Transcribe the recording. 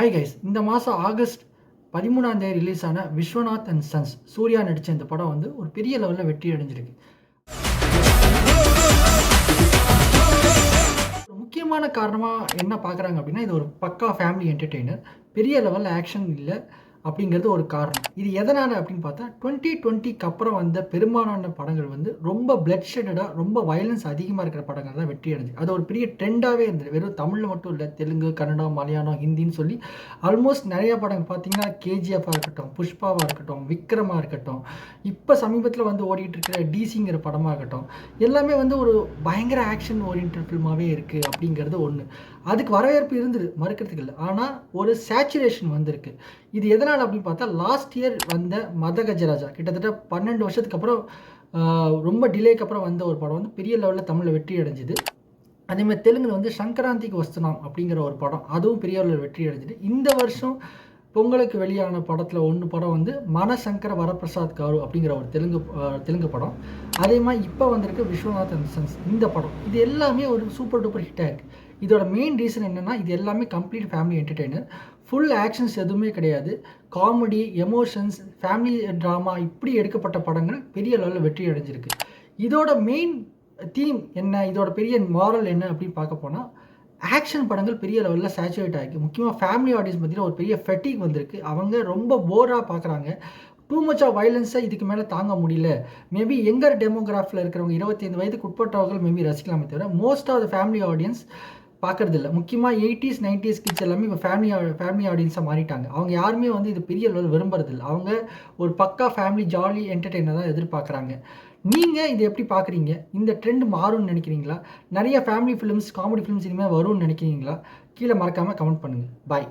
Hi guys, இந்த மாதம் August 13ஆம் தேதி ரிலீஸ் ஆன விஸ்வநாத் அண்ட் சன்ஸ் சூர்யா நடித்த இந்த படம் வந்து ஒரு பெரிய லெவலில் வெற்றி அடைஞ்சிருக்கு. ஒரு முக்கியமான காரணமாக என்ன பார்க்குறாங்க அப்படின்னா, இது ஒரு பக்கா ஃபேமிலி என்டர்டெய்னர். பெரிய லெவலில் ஆக்ஷன் இல்லை அப்படிங்கிறது ஒரு காரணம். இது எதனால் அப்படின்னு பார்த்தா 2020க்கு அப்புறம் வந்த பெரும்பாலான படங்கள் வந்து ரொம்ப பிளட் ஷெட்டடாக, ரொம்ப வயலன்ஸ் அதிகமாக இருக்கிற படங்கள் தான் வெற்றி அடைஞ்சு. அது ஒரு பெரிய ட்ரெண்டாகவே இருந்தது. வெறும் தமிழில் மட்டும் இல்லை, தெலுங்கு, கன்னடம், மலையாளம், ஹிந்தின்னு சொல்லி ஆல்மோஸ்ட் நிறைய படங்கள் பார்த்தீங்கன்னா, கேஜிஎஃபாக இருக்கட்டும், புஷ்பாவாக இருக்கட்டும், விக்ரமாக இருக்கட்டும், இப்போ சமீபத்தில் வந்து ஓடிட்டு இருக்கிற டிசிங்கிற படமாக இருக்கட்டும், எல்லாமே வந்து ஒரு பயங்கர ஆக்ஷன் ஓரியன்ட் ஃபில்மாகவே இருக்குது அப்படிங்கிறது ஒன்று. அதுக்கு வரவேற்பு இருந்தது, மறுக்கிறதுக்கு இல்லை. ஆனால் ஒரு சேச்சுரேஷன் வந்திருக்கு. இது எதனால் அப்படின்னு பார்த்தா, லாஸ்ட் இயர் வந்த மதகஜராஜா கிட்டத்தட்ட 12 வருஷத்துக்கு அப்புறம் ரொம்ப டிலேக்கு அப்புறம் வந்த ஒரு படம் வந்து பெரிய லெவலில் தமிழில் வெற்றி அடைஞ்சிது. அதேமாதிரி தெலுங்கில் வந்து சங்கராந்திக்கு வஸ்துனாம் அப்படிங்கிற ஒரு படம், அதுவும் பெரிய அளவில் வெற்றி அடைஞ்சிது. இந்த வருஷம் பொங்கலுக்கு வெளியான படத்தில் படம் வந்து மனசங்கர வரப்பிரசாத் காரு அப்படிங்கிற ஒரு தெலுங்கு படம். அதே மாதிரி இப்போ வந்திருக்கு விஸ்வநாத் அண்ட் சன்ஸ் இந்த படம். இது எல்லாமே ஒரு சூப்பர் டூப்பர் ஹிட் ஆகிருக்கு. இதோட மெயின் ரீசன் என்னென்னா, இது எல்லாமே complete family entertainer. Full actions எதுவுமே கிடையாது. காமெடி, எமோஷன்ஸ், ஃபேமிலி ட்ராமா இப்படி எடுக்கப்பட்ட படங்கள் பெரிய லெவலில் வெற்றி அடைஞ்சிருக்கு. இதோட மெயின் தீம் என்ன, இதோட பெரிய மாரல் என்ன அப்படின்னு பார்க்க போனால், ஆக்ஷன் படங்கள் பெரிய லெவலில் சேச்சுரேட் ஆகிருக்கு. முக்கியமாக ஃபேமிலி ஆடியன்ஸ் பற்றின ஒரு பெரிய ஃபெட்டிக் வந்திருக்கு. அவங்க ரொம்ப போராக பார்க்குறாங்க. டூ மச் ஆஃப் வயலன்ஸை இதுக்கு மேலே தாங்க முடியல. மேபி யங்கர் டெமோகிராஃபில் இருக்கிறவங்க 25 வயதுக்கு உட்பட்டவர்கள் மேபி ரசிக்கலாமே தவிர, most of the family audience பார்க்குறதில்ல. முக்கியமாக 80s 90s கிட்ஸ் எல்லாமே இப்போ ஃபேமிலி ஆடியன்ஸாக மாறிட்டாங்க. அவங்க யாருமே வந்து இது பெரிய லெவலில் விரும்புறதில்லை. அவங்க ஒரு பக்கா ஃபேமிலி ஜாலி என்டர்டெய்னர் தான் எதிர்பார்க்குறாங்க. நீங்கள் இதை எப்படி பார்க்குறீங்க? இந்த ட்ரெண்ட் மாறும்னு நினைக்கிறீங்களா? நிறைய ஃபேமிலி ஃபிலிம்ஸ், காமெடி ஃபிலிம்ஸ் இனிமேல் வரும்னு நினைக்கிறீங்களா? கீழே மறக்காமல் கமெண்ட் பண்ணுங்கள். பாய்.